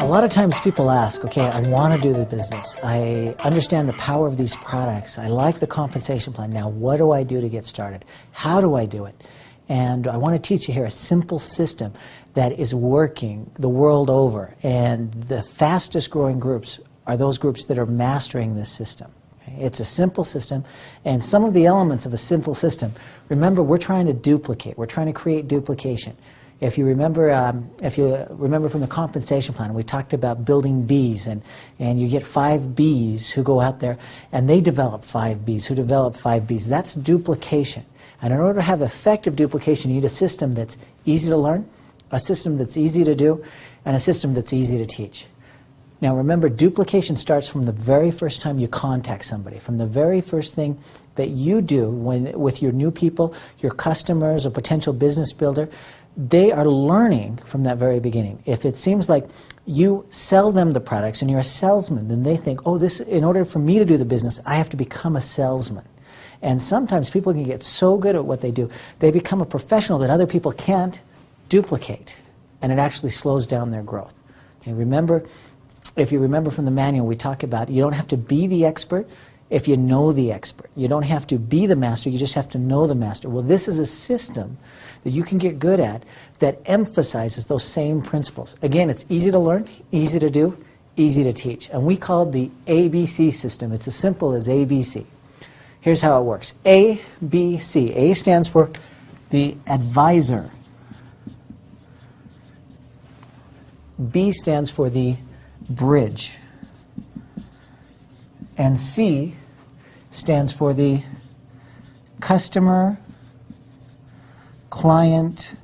A lot of times people ask, okay, I want to do the business. I understand the power of these products. I like the compensation plan. Now, what do I do to get started? How do I do it? And I want to teach you here a simple system that is working the world over. And the fastest growing groups are those groups that are mastering this system. It's a simple system, and some of the elements of a simple system, remember, we're trying to duplicate. We're trying to create duplication. If you remember from the compensation plan, we talked about building bees, and you get 5 bees who go out there and they develop 5 bees who develop 5 bees. That's duplication. And in order to have effective duplication, you need a system that's easy to learn, a system that's easy to do, and a system that's easy to teach. Now remember, duplication starts from the very first time you contact somebody, from the very first thing that you do with your new people, your customers, a potential business builder. They are learning from that very beginning. If it seems like you sell them the products and you're a salesman, then they think, oh, in order for me to do the business, I have to become a salesman. And sometimes people can get so good at what they do, they become a professional that other people can't duplicate, and it actually slows down their growth. And remember, if you remember from the manual, we talk about you don't have to be the expert if you know the expert. You don't have to be the master, you just have to know the master. Well, this is a system that you can get good at that emphasizes those same principles. Again, it's easy to learn, easy to do, easy to teach. And we call it the ABC system. It's as simple as ABC. Here's how it works. A, B, C. A stands for the advisor. B stands for the bridge. And C stands for the customer, client,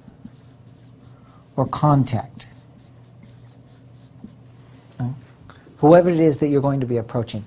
or contact. Whoever it is that you're going to be approaching.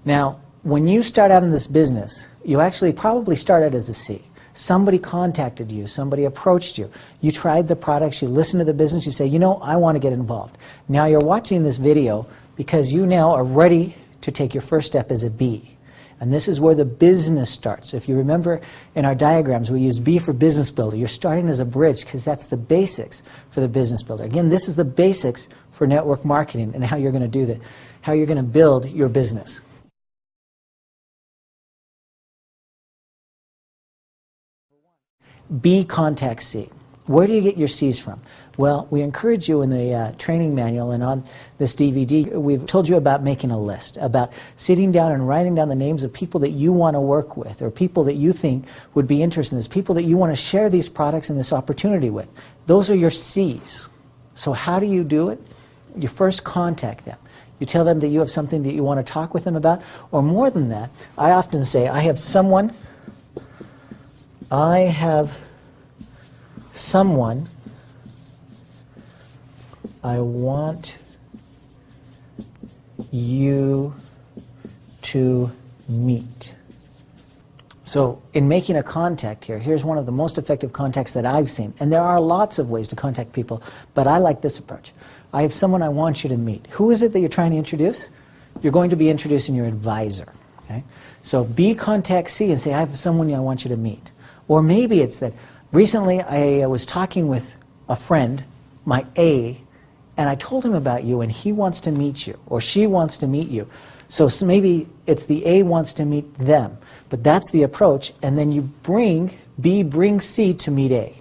Now, when you start out in this business, you actually probably started as a C. Somebody contacted you, somebody approached you, you tried the products, you listened to the business, you say, you know, I want to get involved. Now you're watching this video because you now are ready to take your first step as a B. And this is where the business starts. If you remember in our diagrams, we use B for business builder. You're starting as a bridge because that's the basics for the business builder. Again, this is the basics for network marketing and how you're going to do that, how you're going to build your business. B contacts C. Where do you get your C's from? Well, we encourage you in the training manual and on this DVD, we've told you about making a list, about sitting down and writing down the names of people that you want to work with, or people that you think would be interested in this, people that you want to share these products and this opportunity with. Those are your C's. So how do you do it? You first contact them. You tell them that you have something that you want to talk with them about, or more than that, I often say, I have someone I want you to meet. So in making a contact here, here's one of the most effective contacts that I've seen. And there are lots of ways to contact people, but I like this approach. I have someone I want you to meet. Who is it that you're trying to introduce? You're going to be introducing your advisor. Okay? So B contacts C and say, I have someone I want you to meet. Or maybe it's that recently I was talking with a friend, my A, and I told him about you and he wants to meet you, or she wants to meet you. So maybe it's the A wants to meet them, but that's the approach, and then B brings C to meet A.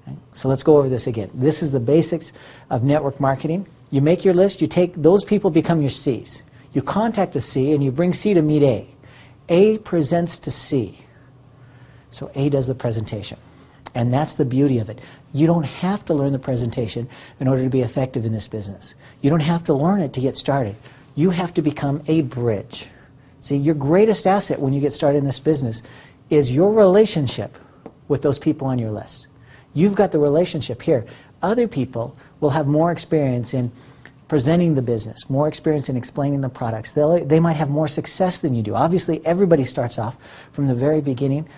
Okay? So let's go over this again. This is the basics of network marketing. You make your list, you take, those people become your C's. You contact a C and you bring C to meet A. A presents to C. So A does the presentation. And that's the beauty of it. You don't have to learn the presentation in order to be effective in this business. You don't have to learn it to get started. You have to become a bridge. See, your greatest asset when you get started in this business is your relationship with those people on your list. You've got the relationship here. Other people will have more experience in presenting the business, more experience in explaining the products. They might have more success than you do. Obviously, everybody starts off from the very beginning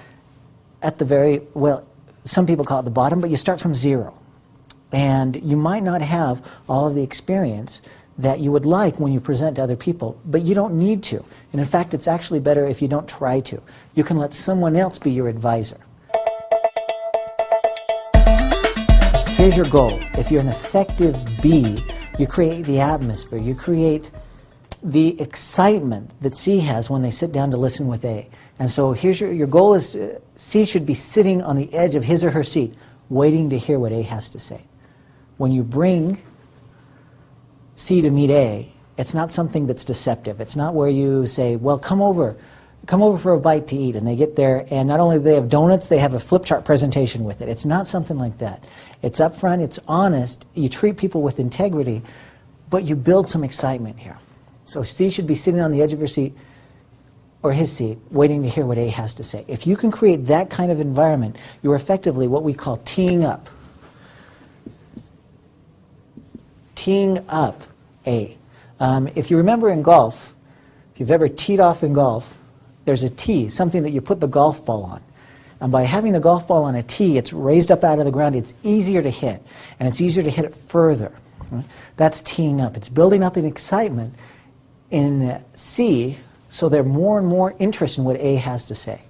at the very, well, some people call it the bottom, but you start from zero. And you might not have all of the experience that you would like when you present to other people, but you don't need to. And in fact, it's actually better if you don't try to. You can let someone else be your advisor. Here's your goal. If you're an effective B, You create the atmosphere. You create the excitement that C has when they sit down to listen with A. And so here's your goal is C should be sitting on the edge of his or her seat, waiting to hear what A has to say. When you bring C to meet A, it's not something that's deceptive. It's not where you say, well, come over for a bite to eat, and they get there, and not only do they have donuts, they have a flip chart presentation with it. It's not something like that. It's upfront, it's honest, you treat people with integrity, but you build some excitement here. So C should be sitting on the edge of her seat, or his seat, waiting to hear what A has to say. If you can create that kind of environment, you're effectively what we call teeing up. Teeing up A. If you remember in golf, if you've ever teed off in golf, there's a tee, something that you put the golf ball on. And by having the golf ball on a tee, it's raised up out of the ground, it's easier to hit, and it's easier to hit it further. Right? That's teeing up. It's building up an excitement in C, so they're more and more interested in what A has to say.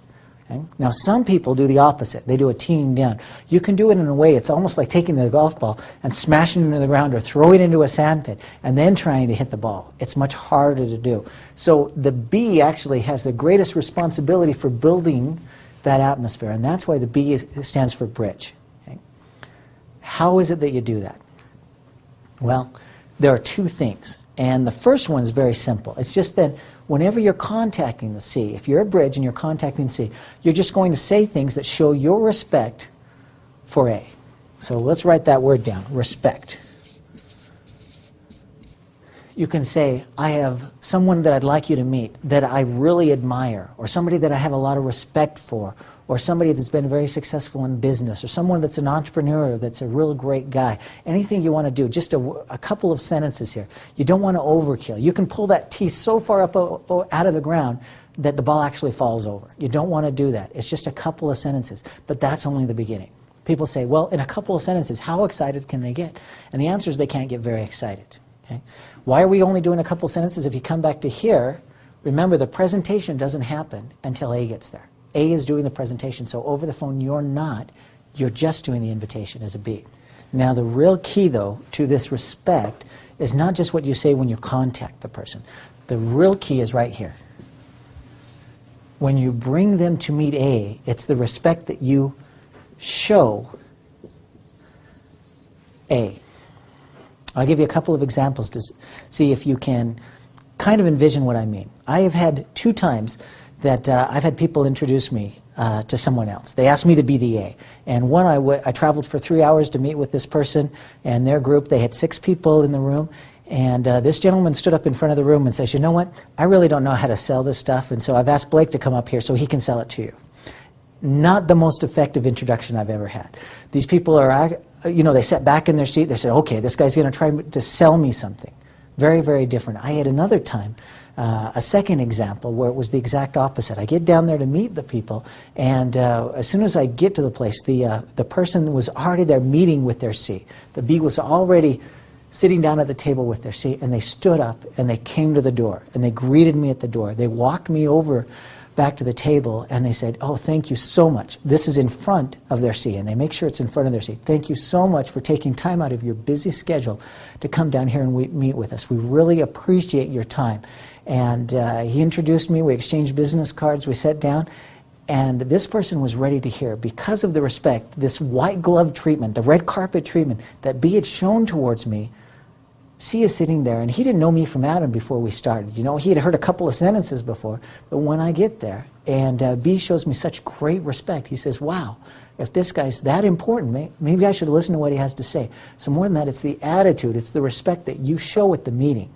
Okay? Now, some people do the opposite. They do a teeing down. You can do it in a way, it's almost like taking the golf ball and smashing it into the ground or throwing it into a sand pit and then trying to hit the ball. It's much harder to do. So the B actually has the greatest responsibility for building that atmosphere, and that's why the B stands for bridge. Okay? How is it that you do that? Well, there are two things. And the first one is very simple. It's just that whenever you're contacting the C, if you're a bridge and you're contacting C, you're just going to say things that show your respect for A. So let's write that word down, respect. You can say, I have someone that I'd like you to meet that I really admire, or somebody that I have a lot of respect for, or somebody that's been very successful in business, or someone that's an entrepreneur that's a real great guy. Anything you want to do, just a couple of sentences here. You don't want to overkill. You can pull that tee so far up out of the ground that the ball actually falls over. You don't want to do that. It's just a couple of sentences, but that's only the beginning. People say, well, in a couple of sentences, how excited can they get? And the answer is they can't get very excited. Okay? Why are we only doing a couple sentences? If you come back to here, remember the presentation doesn't happen until A gets there. A is doing the presentation, so over the phone you're not, you're just doing the invitation as a B. Now the real key though to this respect is not just what you say when you contact the person. The real key is right here. When you bring them to meet A, it's the respect that you show A. I'll give you a couple of examples to see if you can kind of envision what I mean. I have had 2 times that I've had people introduce me to someone else. They asked me to be the A. And one, I traveled for 3 hours to meet with this person and their group. They had 6 people in the room. And this gentleman stood up in front of the room and says, you know what, I really don't know how to sell this stuff, and so I've asked Blake to come up here so he can sell it to you. Not the most effective introduction I've ever had. These people are, they sat back in their seat, they said, okay, this guy's going to try to sell me something. Very, very different. I had another time, a second example where it was the exact opposite. I get down there to meet the people, and as soon as I get to the place, the person was already there meeting with their C. The B was already sitting down at the table with their C, and they stood up and they came to the door and they greeted me at the door. They walked me over back to the table and they said, oh, thank you so much. This is in front of their C, and they make sure it's in front of their C. Thank you so much for taking time out of your busy schedule to come down here and meet with us. We really appreciate your time. And he introduced me, we exchanged business cards, we sat down, and this person was ready to hear, because of the respect, this white glove treatment, the red carpet treatment that B had shown towards me. C is sitting there, and he didn't know me from Adam before we started. You know, he had heard a couple of sentences before, but when I get there, and B shows me such great respect, he says, wow, if this guy's that important, maybe I should listen to what he has to say. So more than that, it's the attitude, it's the respect that you show at the meeting.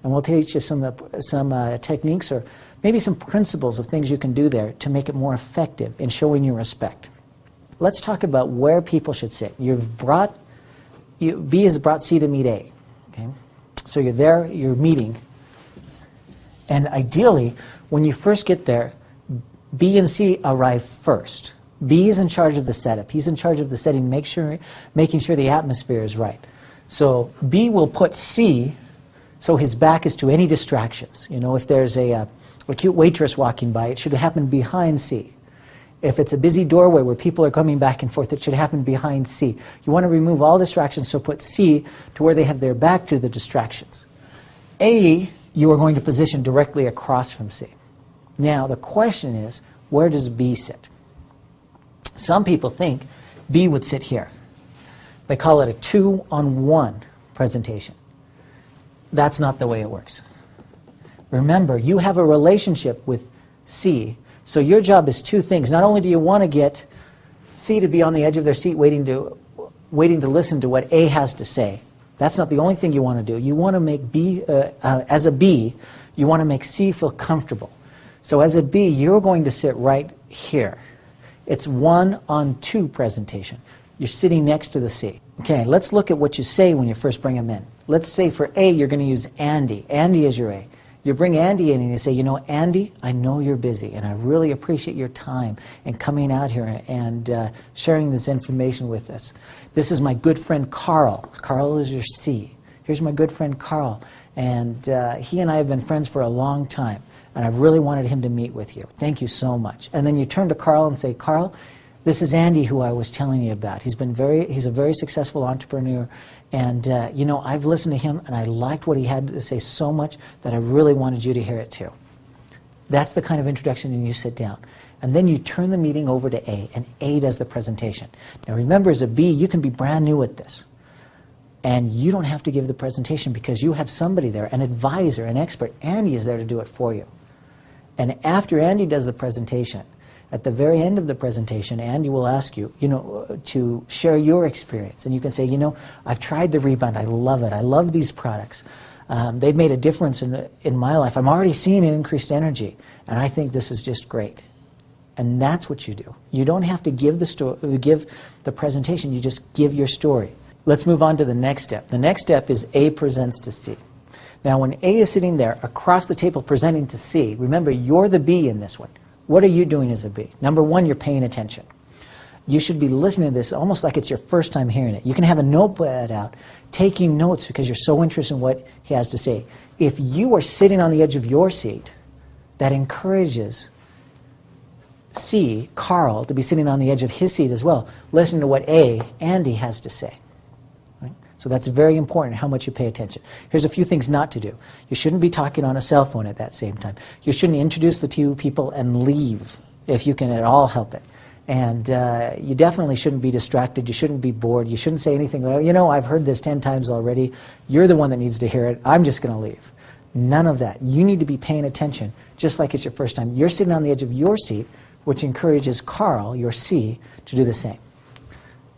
And we'll teach you some techniques or maybe some principles of things you can do there to make it more effective in showing your respect. Let's talk about where people should sit. B has brought C to meet A. Okay? So you're there, you're meeting. And ideally, when you first get there, B and C arrive first. B is in charge of the setup. He's in charge of the setting, making sure the atmosphere is right. So B will put C so his back is to any distractions. You know, if there's a cute waitress walking by, it should happen behind C. If it's a busy doorway where people are coming back and forth, it should happen behind C. You want to remove all distractions, so put C to where they have their back to the distractions. A, you are going to position directly across from C. Now, the question is, where does B sit? Some people think B would sit here. They call it a 2-on-1 presentation. That's not the way it works. Remember, you have a relationship with C, so your job is two things. Not only do you want to get C to be on the edge of their seat waiting to listen to what A has to say. That's not the only thing you want to do. You want to make B, as a B, you want to make C feel comfortable. So as a B, you're going to sit right here. It's 1-on-2 presentation. You're sitting next to the C. Okay, let's look at what you say when you first bring them in. Let's say for A, you're going to use Andy. Andy is your A. You bring Andy in and you say, you know, Andy, I know you're busy, and I really appreciate your time and coming out here and sharing this information with us. This is my good friend Carl. Carl is your C. Here's my good friend Carl, and he and I have been friends for a long time, and I really wanted him to meet with you. Thank you so much. And then you turn to Carl and say, Carl, this is Andy who I was telling you about. He's a very successful entrepreneur, and you know, I've listened to him and I liked what he had to say so much that I really wanted you to hear it too. That's the kind of introduction, and you sit down. And then you turn the meeting over to A, and A does the presentation. Now remember, as a B, you can be brand new at this. And you don't have to give the presentation because you have somebody there, an advisor, an expert. Andy is there to do it for you. And after Andy does the presentation, at the very end of the presentation, Andy will ask you, you know, to share your experience. And you can say, you know, I've tried the Rebound. I love it. I love these products. They've made a difference in my life. I'm already seeing an increased energy, and I think this is just great. And that's what you do. You don't have to give the presentation. You just give your story. Let's move on to the next step. The next step is A presents to C. Now, when A is sitting there across the table presenting to C, remember, you're the B in this one. What are you doing as a B? Number one, you're paying attention. You should be listening to this almost like it's your first time hearing it. You can have a notepad out, taking notes because you're so interested in what he has to say. If you are sitting on the edge of your seat, that encourages C, Carl, to be sitting on the edge of his seat as well, listening to what A, Andy, has to say. So that's very important, how much you pay attention. Here's a few things not to do. You shouldn't be talking on a cell phone at that same time. You shouldn't introduce the two people and leave if you can at all help it. And you definitely shouldn't be distracted. You shouldn't be bored. You shouldn't say anything like, you know, I've heard this 10 times already. You're the one that needs to hear it. I'm just going to leave. None of that. You need to be paying attention just like it's your first time. You're sitting on the edge of your seat, which encourages Carl, your C, to do the same.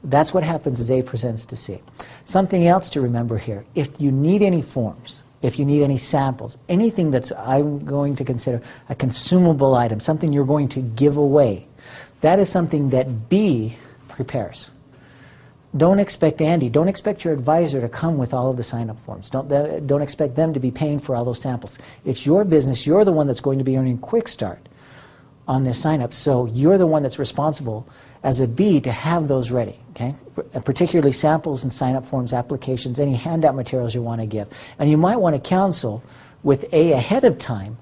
That's what happens as A presents to C. Something else to remember here, if you need any forms, if you need any samples, anything that's I'm going to consider a consumable item, something you're going to give away, that is something that B prepares. Don't expect Andy, don't expect your advisor to come with all of the sign-up forms. Don't expect them to be paying for all those samples. It's your business. You're the one that's going to be earning quick start on this sign-up, so you're the one that's responsible as a B to have those ready, okay? Particularly samples and sign-up forms, applications, any handout materials you want to give. And you might want to counsel with A ahead of time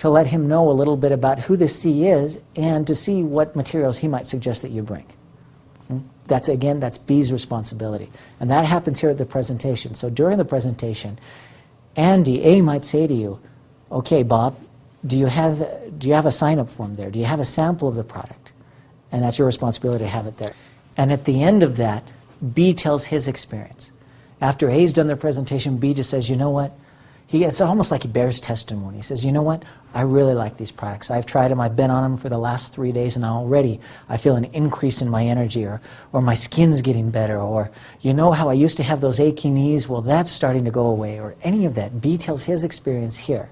to let him know a little bit about who the C is and to see what materials he might suggest that you bring. That's, again, that's B's responsibility. And that happens here at the presentation. So during the presentation, Andy, A might say to you, okay, Bob, do you have a sign-up form there? Do you have a sample of the product? And that's your responsibility to have it there. And at the end of that, B tells his experience. After A's done their presentation, B just says, you know what? It's almost like he bears testimony. He says, you know what? I really like these products. I've tried them. I've been on them for the last 3 days, and already I feel an increase in my energy, or my skin's getting better, or you know how I used to have those achy knees? Well, that's starting to go away, or any of that. B tells his experience here.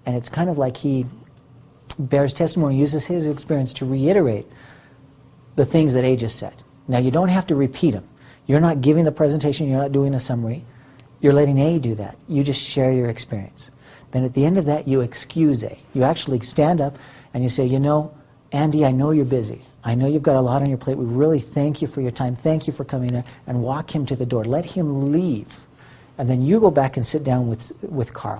And it's kind of like he bears testimony, uses his experience to reiterate the things that A just said. Now, you don't have to repeat them. You're not giving the presentation. You're not doing a summary. You're letting A do that. You just share your experience. Then at the end of that, you excuse A. You actually stand up and you say, you know, Andy, I know you're busy. I know you've got a lot on your plate. We really thank you for your time. Thank you for coming there. And walk him to the door. Let him leave. And then you go back and sit down with Carl.